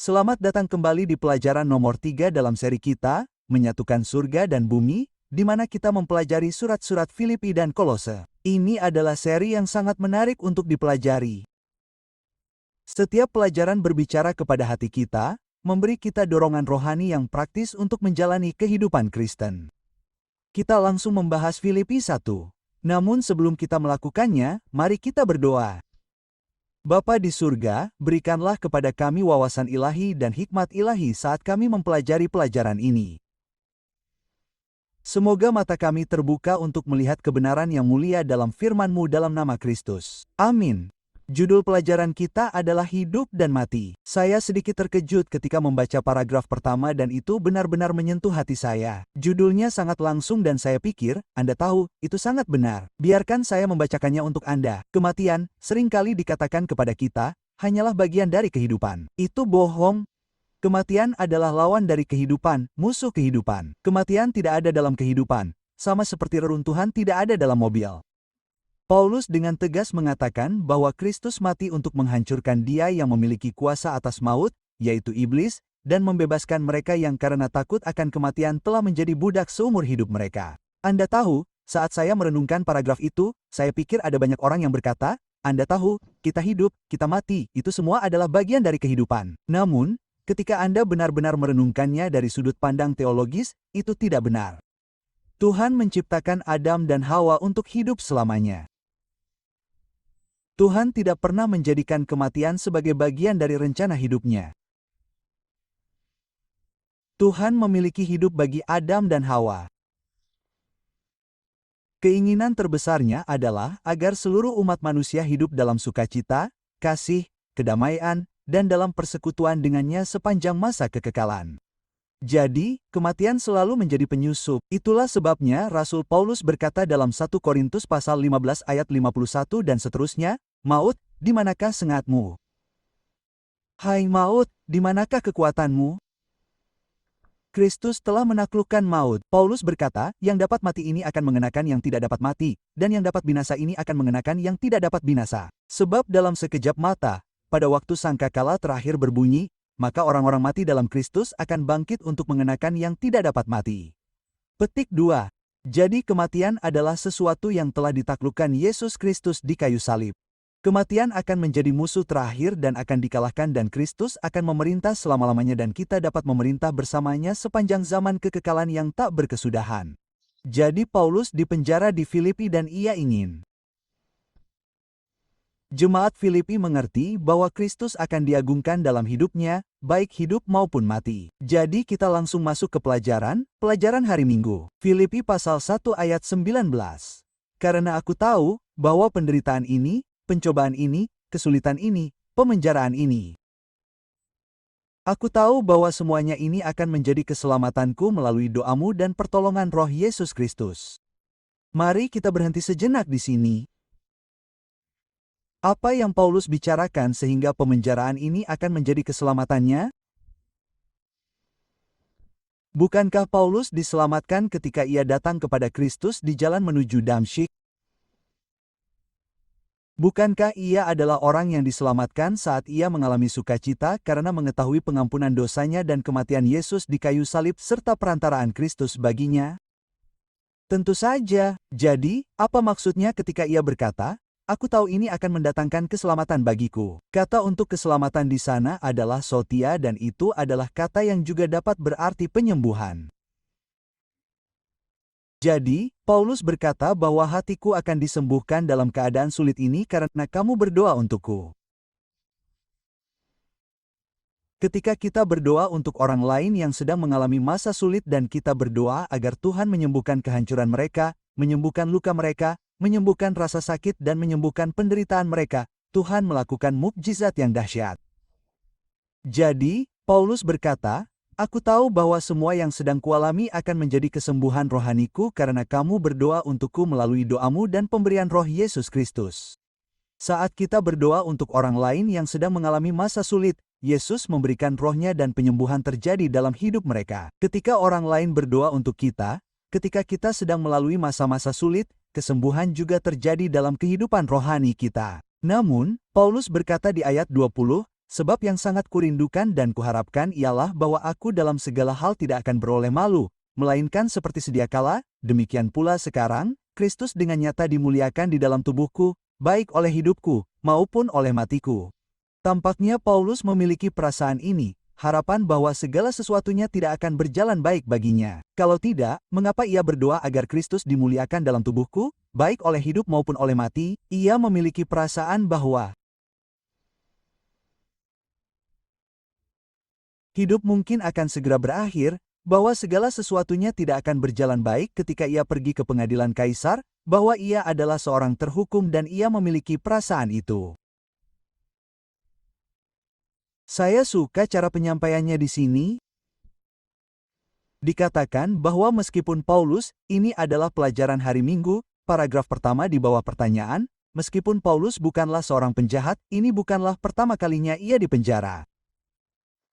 Selamat datang kembali di pelajaran nomor 3 dalam seri kita, Menyatukan Surga dan Bumi, di mana kita mempelajari surat-surat Filipi dan Kolose. Ini adalah seri yang sangat menarik untuk dipelajari. Setiap pelajaran berbicara kepada hati kita, memberi kita dorongan rohani yang praktis untuk menjalani kehidupan Kristen. Kita langsung membahas Filipi 1. Namun sebelum kita melakukannya, mari kita berdoa. Bapa di surga, berikanlah kepada kami wawasan ilahi dan hikmat ilahi saat kami mempelajari pelajaran ini. Semoga mata kami terbuka untuk melihat kebenaran yang mulia dalam firman-Mu dalam nama Kristus. Amin. Judul pelajaran kita adalah Hidup dan Mati. Saya sedikit terkejut ketika membaca paragraf pertama dan itu benar-benar menyentuh hati saya. Judulnya sangat langsung dan saya pikir, Anda tahu, itu sangat benar. Biarkan saya membacakannya untuk Anda. Kematian, seringkali dikatakan kepada kita, hanyalah bagian dari kehidupan. Itu bohong. Kematian adalah lawan dari kehidupan, musuh kehidupan. Kematian tidak ada dalam kehidupan, sama seperti reruntuhan tidak ada dalam mobil. Paulus dengan tegas mengatakan bahwa Kristus mati untuk menghancurkan dia yang memiliki kuasa atas maut, yaitu iblis, dan membebaskan mereka yang karena takut akan kematian telah menjadi budak seumur hidup mereka. Anda tahu, saat saya merenungkan paragraf itu, saya pikir ada banyak orang yang berkata, Anda tahu, kita hidup, kita mati, itu semua adalah bagian dari kehidupan. Namun, ketika Anda benar-benar merenungkannya dari sudut pandang teologis, itu tidak benar. Tuhan menciptakan Adam dan Hawa untuk hidup selamanya. Tuhan tidak pernah menjadikan kematian sebagai bagian dari rencana hidupnya. Tuhan memiliki hidup bagi Adam dan Hawa. Keinginan terbesarnya adalah agar seluruh umat manusia hidup dalam sukacita, kasih, kedamaian, dan dalam persekutuan dengannya sepanjang masa kekekalan. Jadi, kematian selalu menjadi penyusup. Itulah sebabnya Rasul Paulus berkata dalam 1 Korintus pasal 15 ayat 51 dan seterusnya, Maut, di manakah sengatmu? Hai maut, di manakah kekuatanmu? Kristus telah menaklukkan maut. Paulus berkata, yang dapat mati ini akan mengenakan yang tidak dapat mati, dan yang dapat binasa ini akan mengenakan yang tidak dapat binasa. Sebab dalam sekejap mata, pada waktu sangkakala terakhir berbunyi, maka orang-orang mati dalam Kristus akan bangkit untuk mengenakan yang tidak dapat mati. Petik 2. Jadi kematian adalah sesuatu yang telah ditaklukkan Yesus Kristus di kayu salib. Kematian akan menjadi musuh terakhir dan akan dikalahkan dan Kristus akan memerintah selama-lamanya dan kita dapat memerintah bersamanya sepanjang zaman kekekalan yang tak berkesudahan. Jadi Paulus dipenjara di Filipi dan ia ingin Jemaat Filipi mengerti bahwa Kristus akan diagungkan dalam hidupnya, baik hidup maupun mati. Jadi kita langsung masuk ke pelajaran hari Minggu. Filipi pasal 1 ayat 19. Karena aku tahu bahwa penderitaan ini, pencobaan ini, kesulitan ini, pemenjaraan ini. Aku tahu bahwa semuanya ini akan menjadi keselamatanku melalui doamu dan pertolongan Roh Yesus Kristus. Mari kita berhenti sejenak di sini. Apa yang Paulus bicarakan sehingga pemenjaraan ini akan menjadi keselamatannya? Bukankah Paulus diselamatkan ketika ia datang kepada Kristus di jalan menuju Damsyik? Bukankah ia adalah orang yang diselamatkan saat ia mengalami sukacita karena mengetahui pengampunan dosanya dan kematian Yesus di kayu salib serta perantaraan Kristus baginya? Tentu saja. Jadi, apa maksudnya ketika ia berkata, Aku tahu ini akan mendatangkan keselamatan bagiku. Kata untuk keselamatan di sana adalah sotia dan itu adalah kata yang juga dapat berarti penyembuhan. Jadi, Paulus berkata bahwa hatiku akan disembuhkan dalam keadaan sulit ini karena kamu berdoa untukku. Ketika kita berdoa untuk orang lain yang sedang mengalami masa sulit dan kita berdoa agar Tuhan menyembuhkan kehancuran mereka, menyembuhkan luka mereka, menyembuhkan rasa sakit dan menyembuhkan penderitaan mereka, Tuhan melakukan mukjizat yang dahsyat. Jadi, Paulus berkata, Aku tahu bahwa semua yang sedang kualami akan menjadi kesembuhan rohaniku karena kamu berdoa untukku melalui doamu dan pemberian Roh Yesus Kristus. Saat kita berdoa untuk orang lain yang sedang mengalami masa sulit, Yesus memberikan rohnya dan penyembuhan terjadi dalam hidup mereka. Ketika orang lain berdoa untuk kita, ketika kita sedang melalui masa-masa sulit, kesembuhan juga terjadi dalam kehidupan rohani kita. Namun, Paulus berkata di ayat 20, Sebab yang sangat kurindukan dan kuharapkan ialah bahwa aku dalam segala hal tidak akan beroleh malu, melainkan seperti sedia kala, demikian pula sekarang, Kristus dengan nyata dimuliakan di dalam tubuhku, baik oleh hidupku, maupun oleh matiku. Tampaknya Paulus memiliki perasaan ini, harapan bahwa segala sesuatunya tidak akan berjalan baik baginya. Kalau tidak, mengapa ia berdoa agar Kristus dimuliakan dalam tubuhku, baik oleh hidup maupun oleh mati? Ia memiliki perasaan bahwa hidup mungkin akan segera berakhir, bahwa segala sesuatunya tidak akan berjalan baik ketika ia pergi ke pengadilan Kaisar, bahwa ia adalah seorang terhukum dan ia memiliki perasaan itu. Saya suka cara penyampaiannya di sini. Dikatakan bahwa meskipun Paulus, ini adalah pelajaran hari Minggu, paragraf pertama di bawah pertanyaan, meskipun Paulus bukanlah seorang penjahat, ini bukanlah pertama kalinya ia dipenjara.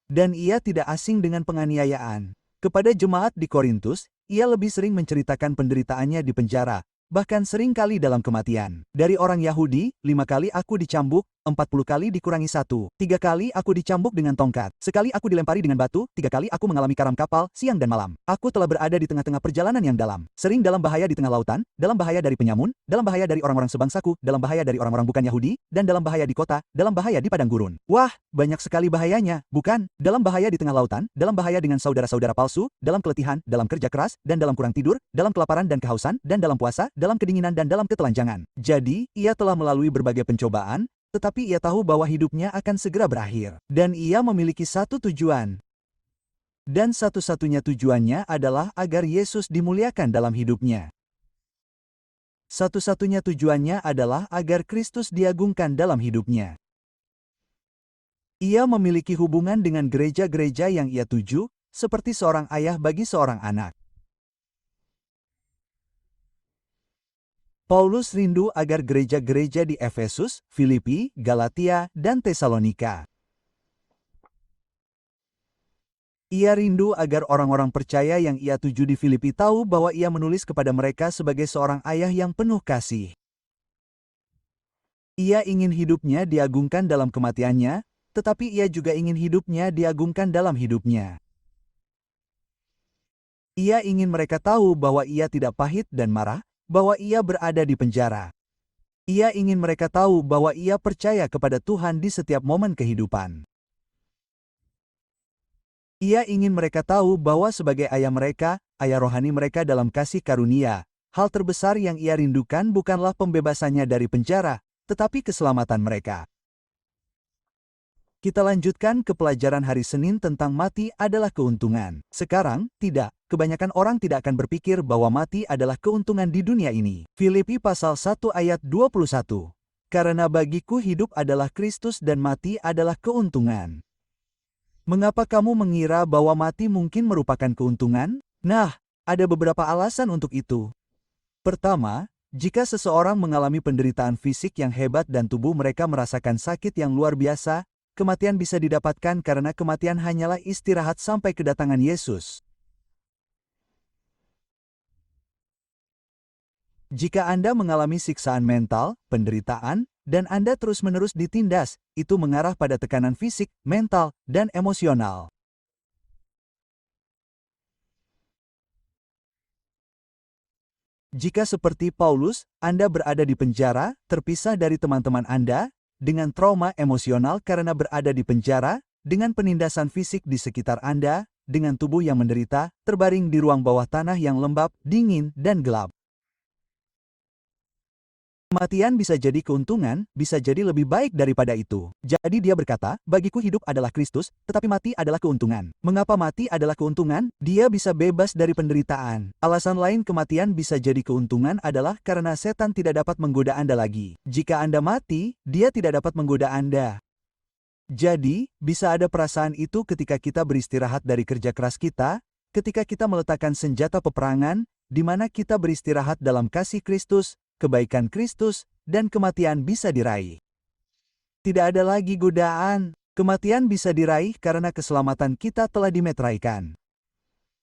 Dan ia tidak asing dengan penganiayaan. Kepada jemaat di Korintus, ia lebih sering menceritakan penderitaannya di penjara, bahkan sering kali dalam kematian. Dari orang Yahudi, 5 kali aku dicambuk, 40 kali dikurangi 1. 3 kali aku dicambuk dengan tongkat. Sekali aku dilempari dengan batu, 3 kali aku mengalami karam kapal, siang dan malam. Aku telah berada di tengah-tengah perjalanan yang dalam. Sering dalam bahaya di tengah lautan, dalam bahaya dari penyamun, dalam bahaya dari orang-orang sebangsaku, dalam bahaya dari orang-orang bukan Yahudi, dan dalam bahaya di kota, dalam bahaya di padang gurun. Wah, banyak sekali bahayanya, bukan? Dalam bahaya di tengah lautan, dalam bahaya dengan saudara-saudara palsu, dalam keletihan, dalam kerja keras, dan dalam kurang tidur, dalam kelaparan dan kehausan, dan dalam puasa, dalam kedinginan dan dalam ketelanjangan. Jadi, ia telah melalui berbagai pencobaan, tetapi ia tahu bahwa hidupnya akan segera berakhir. Dan ia memiliki satu tujuan. Dan satu-satunya tujuannya adalah agar Yesus dimuliakan dalam hidupnya. Satu-satunya tujuannya adalah agar Kristus diagungkan dalam hidupnya. Ia memiliki hubungan dengan gereja-gereja yang ia tuju, seperti seorang ayah bagi seorang anak. Paulus rindu agar gereja-gereja di Efesus, Filipi, Galatia, dan Tesalonika. Ia rindu agar orang-orang percaya yang ia tuju di Filipi tahu bahwa ia menulis kepada mereka sebagai seorang ayah yang penuh kasih. Ia ingin hidupnya diagungkan dalam kematiannya, tetapi ia juga ingin hidupnya diagungkan dalam hidupnya. Ia ingin mereka tahu bahwa ia tidak pahit dan marah, bahwa ia berada di penjara. Ia ingin mereka tahu bahwa ia percaya kepada Tuhan di setiap momen kehidupan. Ia ingin mereka tahu bahwa sebagai ayah mereka, ayah rohani mereka dalam kasih karunia, hal terbesar yang ia rindukan bukanlah pembebasannya dari penjara, tetapi keselamatan mereka. Kita lanjutkan ke pelajaran hari Senin tentang mati adalah keuntungan. Sekarang, tidak. Kebanyakan orang tidak akan berpikir bahwa mati adalah keuntungan di dunia ini. Filipi pasal 1 ayat 21. Karena bagiku hidup adalah Kristus dan mati adalah keuntungan. Mengapa kamu mengira bahwa mati mungkin merupakan keuntungan? Nah, ada beberapa alasan untuk itu. Pertama, jika seseorang mengalami penderitaan fisik yang hebat dan tubuh mereka merasakan sakit yang luar biasa, kematian bisa didapatkan karena kematian hanyalah istirahat sampai kedatangan Yesus. Jika Anda mengalami siksaan mental, penderitaan, dan Anda terus-menerus ditindas, itu mengarah pada tekanan fisik, mental, dan emosional. Jika seperti Paulus, Anda berada di penjara, terpisah dari teman-teman Anda, dengan trauma emosional karena berada di penjara, dengan penindasan fisik di sekitar Anda, dengan tubuh yang menderita, terbaring di ruang bawah tanah yang lembab, dingin, dan gelap. Kematian bisa jadi keuntungan, bisa jadi lebih baik daripada itu. Jadi dia berkata, bagiku hidup adalah Kristus, tetapi mati adalah keuntungan. Mengapa mati adalah keuntungan? Dia bisa bebas dari penderitaan. Alasan lain kematian bisa jadi keuntungan adalah karena setan tidak dapat menggoda Anda lagi. Jika Anda mati, dia tidak dapat menggoda Anda. Jadi, bisa ada perasaan itu ketika kita beristirahat dari kerja keras kita, ketika kita meletakkan senjata peperangan, di mana kita beristirahat dalam kasih Kristus, kebaikan Kristus, dan kematian bisa diraih. Tidak ada lagi godaan. Kematian bisa diraih karena keselamatan kita telah dimeteraikan.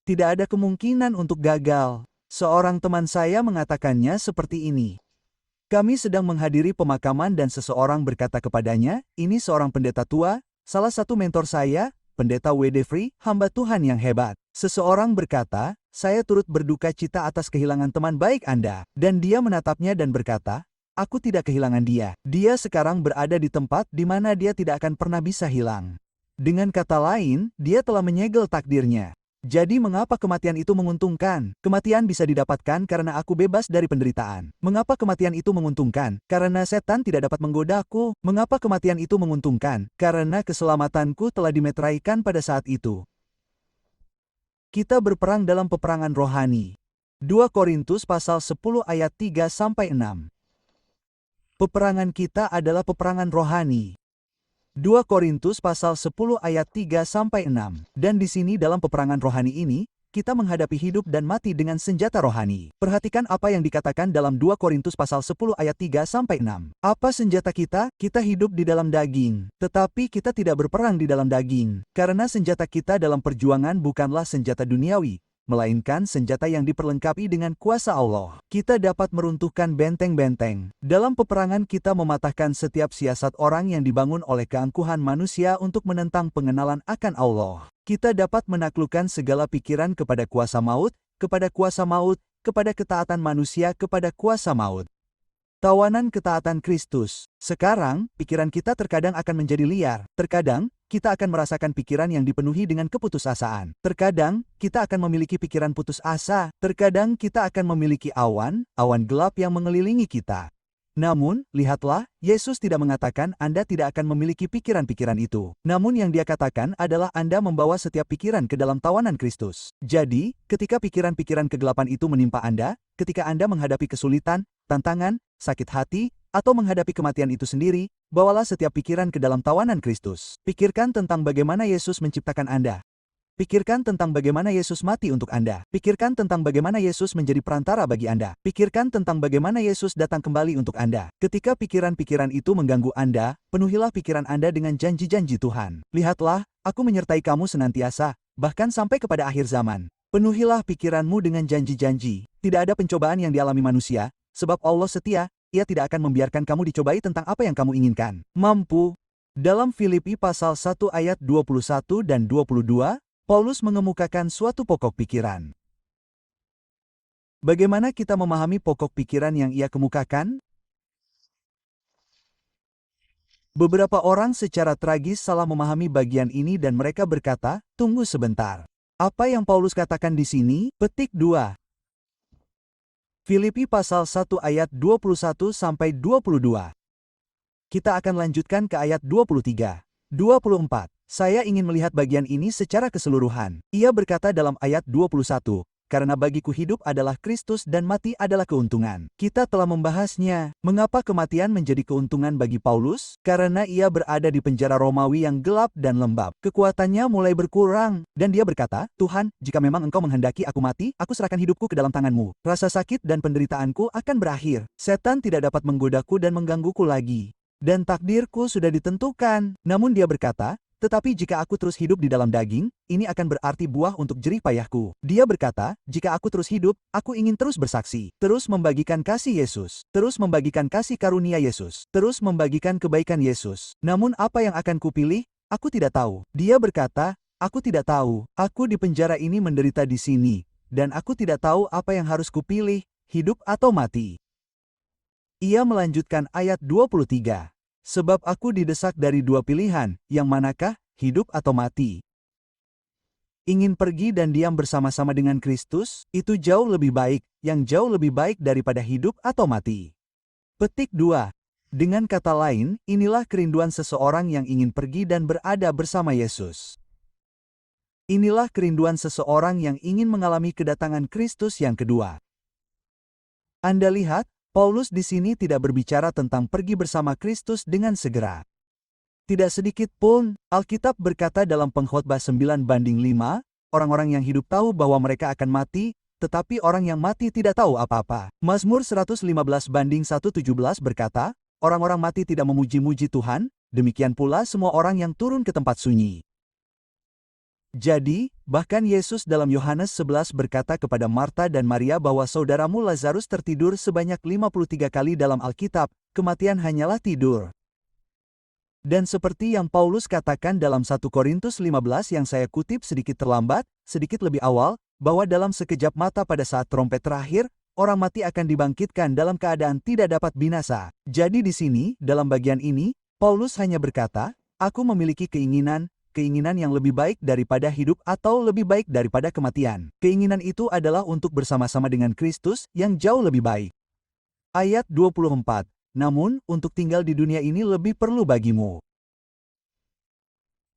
Tidak ada kemungkinan untuk gagal. Seorang teman saya mengatakannya seperti ini. Kami sedang menghadiri pemakaman dan seseorang berkata kepadanya, ini seorang pendeta tua, Salah satu mentor saya, Pendeta W.D. Free, hamba Tuhan yang hebat. Seseorang berkata, saya turut berduka cita atas kehilangan teman baik Anda. Dan dia menatapnya dan berkata, aku tidak kehilangan dia. Dia sekarang berada di tempat di mana dia tidak akan pernah bisa hilang. Dengan kata lain, dia telah menyegel takdirnya. Jadi mengapa kematian itu menguntungkan? Kematian bisa didapatkan karena aku bebas dari penderitaan. Mengapa kematian itu menguntungkan? Karena setan tidak dapat menggodaku. Mengapa kematian itu menguntungkan? Karena keselamatanku telah dimeteraikan pada saat itu. Kita berperang dalam peperangan rohani. 2 Korintus pasal 10 ayat 3-6. Peperangan kita adalah peperangan rohani. 2 Korintus pasal 10 ayat 3-6. Dan di sini dalam peperangan rohani ini, kita menghadapi hidup dan mati dengan senjata rohani. Perhatikan apa yang dikatakan dalam 2 Korintus pasal 10 ayat 3-6. Apa senjata kita? Kita hidup di dalam daging. Tetapi kita tidak berperang di dalam daging. Karena senjata kita dalam perjuangan bukanlah senjata duniawi, melainkan senjata yang diperlengkapi dengan kuasa Allah. Kita dapat meruntuhkan benteng-benteng. Dalam peperangan kita mematahkan setiap siasat orang yang dibangun oleh keangkuhan manusia untuk menentang pengenalan akan Allah. Kita dapat menaklukkan segala pikiran kepada kuasa maut, kepada ketaatan manusia, kepada kuasa maut. Tawanan ketaatan Kristus. Sekarang, pikiran kita terkadang akan menjadi liar. Terkadang, kita akan merasakan pikiran yang dipenuhi dengan keputusasaan. Terkadang, kita akan memiliki pikiran putus asa. Terkadang, kita akan memiliki awan gelap yang mengelilingi kita. Namun, lihatlah, Yesus tidak mengatakan Anda tidak akan memiliki pikiran-pikiran itu. Namun yang Dia katakan adalah Anda membawa setiap pikiran ke dalam tawanan Kristus. Jadi, ketika pikiran-pikiran kegelapan itu menimpa Anda, ketika Anda menghadapi kesulitan, tantangan, sakit hati, atau menghadapi kematian itu sendiri, bawalah setiap pikiran ke dalam tawanan Kristus. Pikirkan tentang bagaimana Yesus menciptakan Anda. Pikirkan tentang bagaimana Yesus mati untuk Anda. Pikirkan tentang bagaimana Yesus menjadi perantara bagi Anda. Pikirkan tentang bagaimana Yesus datang kembali untuk Anda. Ketika pikiran-pikiran itu mengganggu Anda, penuhilah pikiran Anda dengan janji-janji Tuhan. Lihatlah, aku menyertai kamu senantiasa, bahkan sampai kepada akhir zaman. Penuhilah pikiranmu dengan janji-janji. Tidak ada pencobaan yang dialami manusia, sebab Allah setia, Ia tidak akan membiarkan kamu dicobai tentang apa yang kamu inginkan. Mampu. Dalam Filipi pasal 1 ayat 21 dan 22, Paulus mengemukakan suatu pokok pikiran. Bagaimana kita memahami pokok pikiran yang ia kemukakan? Beberapa orang secara tragis salah memahami bagian ini dan mereka berkata, tunggu sebentar. Apa yang Paulus katakan di sini? Petik 2. Filipi pasal 1 ayat 21-22. Kita akan lanjutkan ke ayat 23. 24. Saya ingin melihat bagian ini secara keseluruhan. Ia berkata dalam ayat 21, karena bagiku hidup adalah Kristus dan mati adalah keuntungan. Kita telah membahasnya. Mengapa kematian menjadi keuntungan bagi Paulus? Karena ia berada di penjara Romawi yang gelap dan lembab. Kekuatannya mulai berkurang. Dan dia berkata, Tuhan, jika memang Engkau menghendaki aku mati, aku serahkan hidupku ke dalam tangan-Mu. Rasa sakit dan penderitaanku akan berakhir. Setan tidak dapat menggodaku dan menggangguku lagi. Dan takdirku sudah ditentukan. Namun dia berkata, tetapi jika aku terus hidup di dalam daging, ini akan berarti buah untuk jerih payahku. Dia berkata, jika aku terus hidup, aku ingin terus bersaksi. Terus membagikan kasih Yesus. Terus membagikan kasih karunia Yesus. Terus membagikan kebaikan Yesus. Namun apa yang akan kupilih? Aku tidak tahu. Dia berkata, aku tidak tahu. Aku di penjara ini menderita di sini. Dan aku tidak tahu apa yang harus kupilih, hidup atau mati. Ia melanjutkan ayat 23. Sebab aku didesak dari dua pilihan, yang manakah, hidup atau mati. Ingin pergi dan diam bersama-sama dengan Kristus, itu jauh lebih baik, yang jauh lebih baik daripada hidup atau mati. Petik 2. Dengan kata lain, inilah kerinduan seseorang yang ingin pergi dan berada bersama Yesus. Inilah kerinduan seseorang yang ingin mengalami kedatangan Kristus yang kedua. Anda lihat, Paulus di sini tidak berbicara tentang pergi bersama Kristus dengan segera. Tidak sedikit pun, Alkitab berkata dalam Pengkhotbah 9:5, orang-orang yang hidup tahu bahwa mereka akan mati, tetapi orang yang mati tidak tahu apa-apa. Mazmur 115:117 berkata, orang-orang mati tidak memuji-muji Tuhan, demikian pula semua orang yang turun ke tempat sunyi. Jadi, bahkan Yesus dalam Yohanes 11 berkata kepada Marta dan Maria bahwa saudaramu Lazarus tertidur sebanyak 53 kali dalam Alkitab, kematian hanyalah tidur. Dan seperti yang Paulus katakan dalam 1 Korintus 15 yang saya kutip sedikit terlambat, sedikit lebih awal, bahwa dalam sekejap mata pada saat trompet terakhir, orang mati akan dibangkitkan dalam keadaan tidak dapat binasa. Jadi di sini, dalam bagian ini, Paulus hanya berkata, aku memiliki keinginan yang lebih baik daripada hidup atau lebih baik daripada kematian. Keinginan itu adalah untuk bersama-sama dengan Kristus yang jauh lebih baik. Ayat 24. Namun, untuk tinggal di dunia ini lebih perlu bagimu.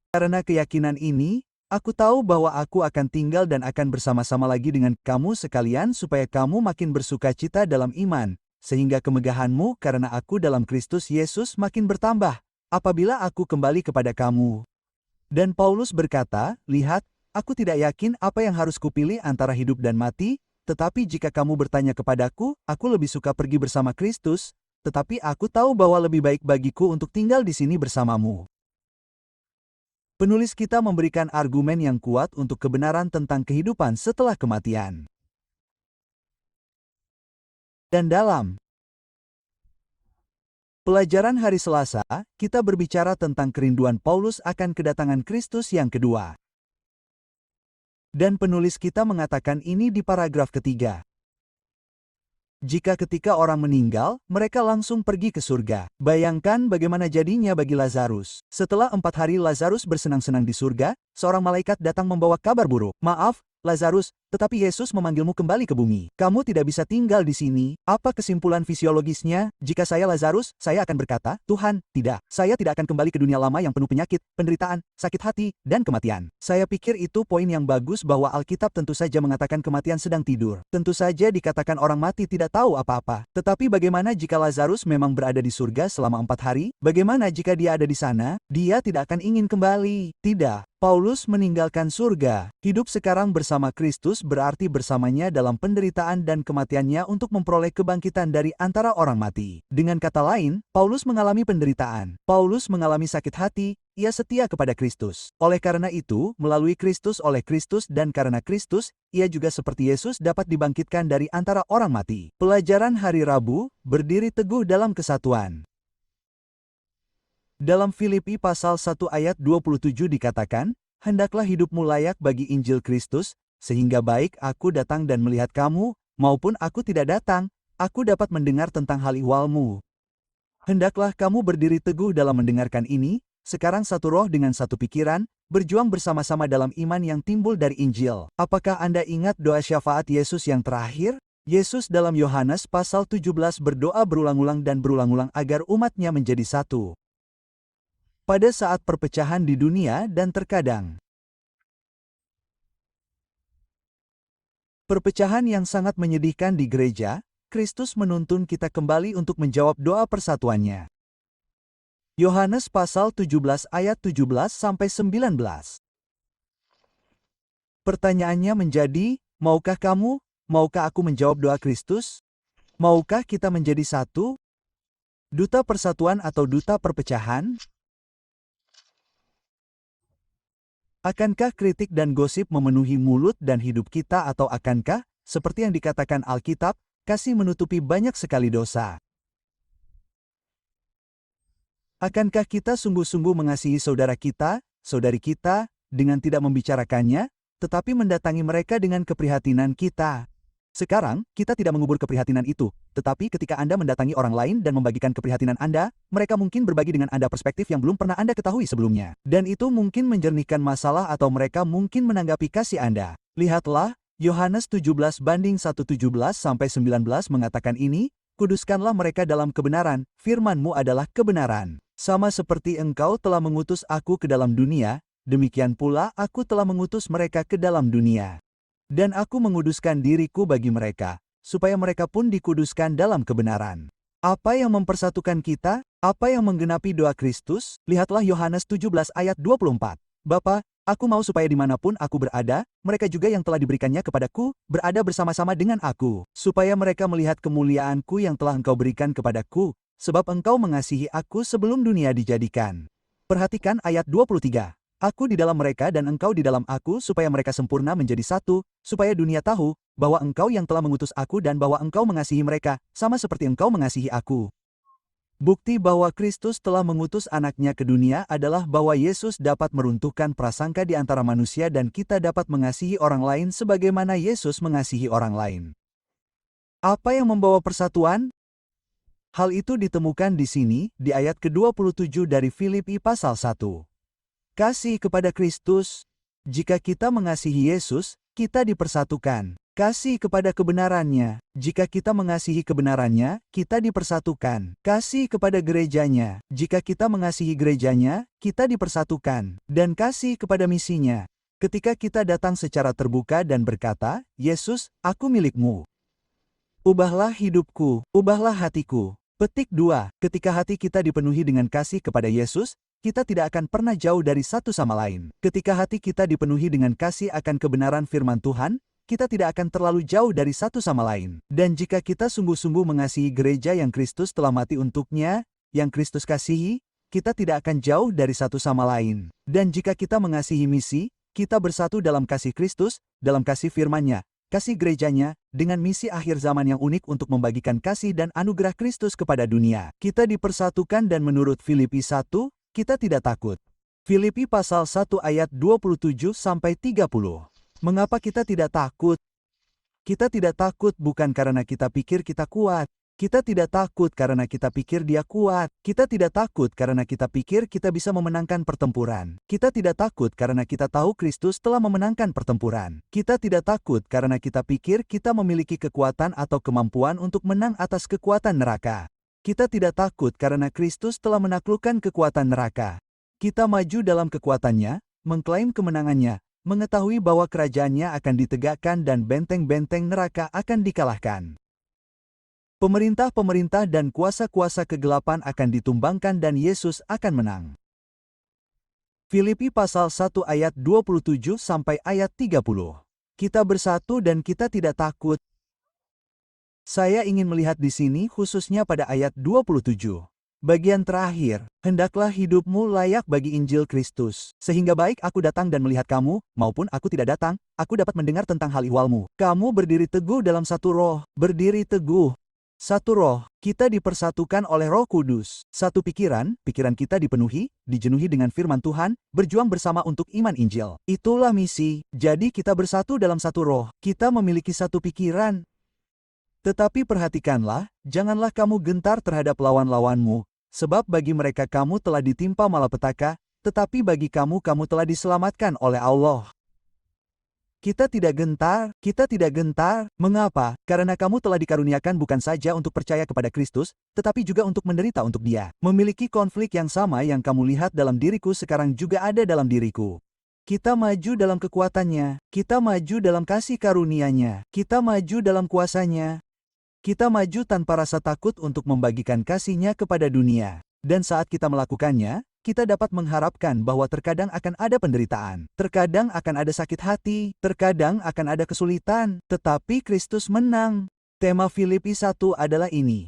Karena keyakinan ini, aku tahu bahwa aku akan tinggal dan akan bersama-sama lagi dengan kamu sekalian supaya kamu makin bersukacita dalam iman, sehingga kemegahanmu karena aku dalam Kristus Yesus makin bertambah, apabila aku kembali kepada kamu. Dan Paulus berkata, lihat, aku tidak yakin apa yang harus kupilih antara hidup dan mati, tetapi jika kamu bertanya kepadaku, aku lebih suka pergi bersama Kristus, tetapi aku tahu bahwa lebih baik bagiku untuk tinggal di sini bersamamu. Penulis kita memberikan argumen yang kuat untuk kebenaran tentang kehidupan setelah kematian. Dan dalam pelajaran hari Selasa, kita berbicara tentang kerinduan Paulus akan kedatangan Kristus yang kedua. Dan penulis kita mengatakan ini di paragraf ketiga. Jika ketika orang meninggal, mereka langsung pergi ke surga. Bayangkan bagaimana jadinya bagi Lazarus. Setelah 4 hari Lazarus bersenang-senang di surga, seorang malaikat datang membawa kabar buruk. Maaf, Lazarus, tetapi Yesus memanggilmu kembali ke bumi. Kamu tidak bisa tinggal di sini. Apa kesimpulan fisiologisnya? Jika saya Lazarus, saya akan berkata, Tuhan, tidak. Saya tidak akan kembali ke dunia lama yang penuh penyakit, penderitaan, sakit hati, dan kematian. Saya pikir itu poin yang bagus bahwa Alkitab tentu saja mengatakan kematian sedang tidur. Tentu saja dikatakan orang mati tidak tahu apa-apa. Tetapi bagaimana jika Lazarus memang berada di surga selama 4 hari? Bagaimana jika dia ada di sana? Dia tidak akan ingin kembali. Tidak. Paulus meninggalkan surga. Hidup sekarang bersama Kristus berarti bersamanya dalam penderitaan dan kematiannya untuk memperoleh kebangkitan dari antara orang mati. Dengan kata lain, Paulus mengalami penderitaan. Paulus mengalami sakit hati, ia setia kepada Kristus. Oleh karena itu, melalui Kristus oleh Kristus dan karena Kristus, ia juga seperti Yesus dapat dibangkitkan dari antara orang mati. Pelajaran hari Rabu, berdiri teguh dalam kesatuan. Dalam Filipi pasal 1 ayat 27 dikatakan, hendaklah hidupmu layak bagi Injil Kristus, sehingga baik aku datang dan melihat kamu, maupun aku tidak datang, aku dapat mendengar tentang hal ihwalmu. Hendaklah kamu berdiri teguh dalam mendengarkan ini, sekarang satu roh dengan satu pikiran, berjuang bersama-sama dalam iman yang timbul dari Injil. Apakah Anda ingat doa syafaat Yesus yang terakhir? Yesus dalam Yohanes pasal 17 berdoa berulang-ulang dan berulang-ulang agar umatnya menjadi satu. Pada saat perpecahan di dunia dan terkadang perpecahan yang sangat menyedihkan di gereja, Kristus menuntun kita kembali untuk menjawab doa persatuannya. Yohanes pasal 17 ayat 17-19. Pertanyaannya menjadi, maukah kamu, maukah aku menjawab doa Kristus? Maukah kita menjadi satu? Duta persatuan atau duta perpecahan? Akankah kritik dan gosip memenuhi mulut dan hidup kita atau akankah, seperti yang dikatakan Alkitab, kasih menutupi banyak sekali dosa? Akankah kita sungguh-sungguh mengasihi saudara kita, saudari kita, dengan tidak membicarakannya, tetapi mendatangi mereka dengan keprihatinan kita? Sekarang, kita tidak mengubur keprihatinan itu, tetapi ketika Anda mendatangi orang lain dan membagikan keprihatinan Anda, mereka mungkin berbagi dengan Anda perspektif yang belum pernah Anda ketahui sebelumnya. Dan itu mungkin menjernihkan masalah atau mereka mungkin menanggapi kasih Anda. Lihatlah, Yohanes 17:1-17-19 mengatakan ini, kuduskanlah mereka dalam kebenaran, firman-Mu adalah kebenaran. Sama seperti Engkau telah mengutus aku ke dalam dunia, demikian pula aku telah mengutus mereka ke dalam dunia. Dan aku menguduskan diriku bagi mereka, supaya mereka pun dikuduskan dalam kebenaran. Apa yang mempersatukan kita? Apa yang menggenapi doa Kristus? Lihatlah Yohanes 17 ayat 24. Bapa, aku mau supaya dimanapun aku berada, mereka juga yang telah diberikannya kepadaku, berada bersama-sama dengan aku, supaya mereka melihat kemuliaanku yang telah Engkau berikan kepadaku, sebab Engkau mengasihi aku sebelum dunia dijadikan. Perhatikan ayat 23. Aku di dalam mereka dan Engkau di dalam aku supaya mereka sempurna menjadi satu, supaya dunia tahu, bahwa Engkau yang telah mengutus aku dan bahwa Engkau mengasihi mereka, sama seperti Engkau mengasihi aku. Bukti bahwa Kristus telah mengutus anaknya ke dunia adalah bahwa Yesus dapat meruntuhkan prasangka di antara manusia dan kita dapat mengasihi orang lain sebagaimana Yesus mengasihi orang lain. Apa yang membawa persatuan? Hal itu ditemukan di sini, di ayat ke-27 dari Filipi pasal 1. Kasih kepada Kristus. Jika kita mengasihi Yesus, kita dipersatukan. Kasih kepada kebenarannya. Jika kita mengasihi kebenarannya, kita dipersatukan. Kasih kepada gerejanya. Jika kita mengasihi gerejanya, kita dipersatukan. Dan kasih kepada misinya. Ketika kita datang secara terbuka dan berkata, Yesus, aku milikmu. Ubahlah hidupku, ubahlah hatiku. Petik 2. Ketika hati kita dipenuhi dengan kasih kepada Yesus, kita tidak akan pernah jauh dari satu sama lain. Ketika hati kita dipenuhi dengan kasih akan kebenaran firman Tuhan, kita tidak akan terlalu jauh dari satu sama lain. Dan jika kita sungguh-sungguh mengasihi gereja yang Kristus telah mati untuknya, yang Kristus kasihi, kita tidak akan jauh dari satu sama lain. Dan jika kita mengasihi misi, kita bersatu dalam kasih Kristus, dalam kasih firman-Nya, kasih gerejanya, dengan misi akhir zaman yang unik untuk membagikan kasih dan anugerah Kristus kepada dunia. Kita dipersatukan dan menurut Filipi 1, kita tidak takut. Filipi pasal 1 ayat 27-30. Mengapa kita tidak takut? Kita tidak takut bukan karena kita pikir kita kuat. Kita tidak takut karena kita pikir dia kuat. Kita tidak takut karena kita pikir kita bisa memenangkan pertempuran. Kita tidak takut karena kita tahu Kristus telah memenangkan pertempuran. Kita tidak takut karena kita pikir kita memiliki kekuatan atau kemampuan untuk menang atas kekuatan neraka. Kita tidak takut karena Kristus telah menaklukkan kekuatan neraka. Kita maju dalam kekuatannya, mengklaim kemenangannya, mengetahui bahwa kerajaannya akan ditegakkan dan benteng-benteng neraka akan dikalahkan. Pemerintah-pemerintah dan kuasa-kuasa kegelapan akan ditumbangkan dan Yesus akan menang. Filipi pasal 1 ayat 27 sampai ayat 30. Kita bersatu dan kita tidak takut. Saya ingin melihat di sini khususnya pada ayat 27. Bagian terakhir, hendaklah hidupmu layak bagi Injil Kristus, sehingga baik aku datang dan melihat kamu, maupun aku tidak datang, aku dapat mendengar tentang hal ihwalmu. Kamu berdiri teguh dalam satu roh, berdiri teguh. Satu roh, kita dipersatukan oleh Roh Kudus. Satu pikiran, pikiran kita dipenuhi, dijenuhi dengan firman Tuhan, berjuang bersama untuk iman Injil. Itulah misi, jadi kita bersatu dalam satu roh, kita memiliki satu pikiran. Tetapi perhatikanlah, janganlah kamu gentar terhadap lawan-lawanmu, sebab bagi mereka kamu telah ditimpa malapetaka, tetapi bagi kamu telah diselamatkan oleh Allah. Kita tidak gentar. Mengapa? Karena kamu telah dikaruniakan bukan saja untuk percaya kepada Kristus, tetapi juga untuk menderita untuk Dia. Memiliki konflik yang sama yang kamu lihat dalam diriku sekarang juga ada dalam diriku. Kita maju dalam kekuatannya, kita maju dalam kasih karunia-Nya, kita maju dalam kuasa-Nya. Kita maju tanpa rasa takut untuk membagikan kasih-Nya kepada dunia. Dan saat kita melakukannya, kita dapat mengharapkan bahwa terkadang akan ada penderitaan. Terkadang akan ada sakit hati, terkadang akan ada kesulitan, tetapi Kristus menang. Tema Filipi 1 adalah ini.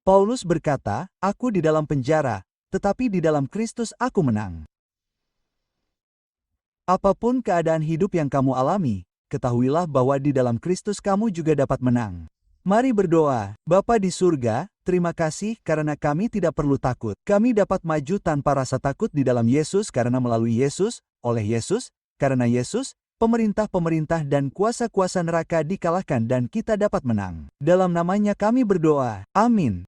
Paulus berkata, aku di dalam penjara, tetapi di dalam Kristus aku menang. Apapun keadaan hidup yang kamu alami, ketahuilah bahwa di dalam Kristus kamu juga dapat menang. Mari berdoa, Bapa di surga, terima kasih karena kami tidak perlu takut. Kami dapat maju tanpa rasa takut di dalam Yesus karena melalui Yesus, oleh Yesus, karena Yesus, pemerintah-pemerintah dan kuasa-kuasa neraka dikalahkan dan kita dapat menang. Dalam namanya kami berdoa, amin.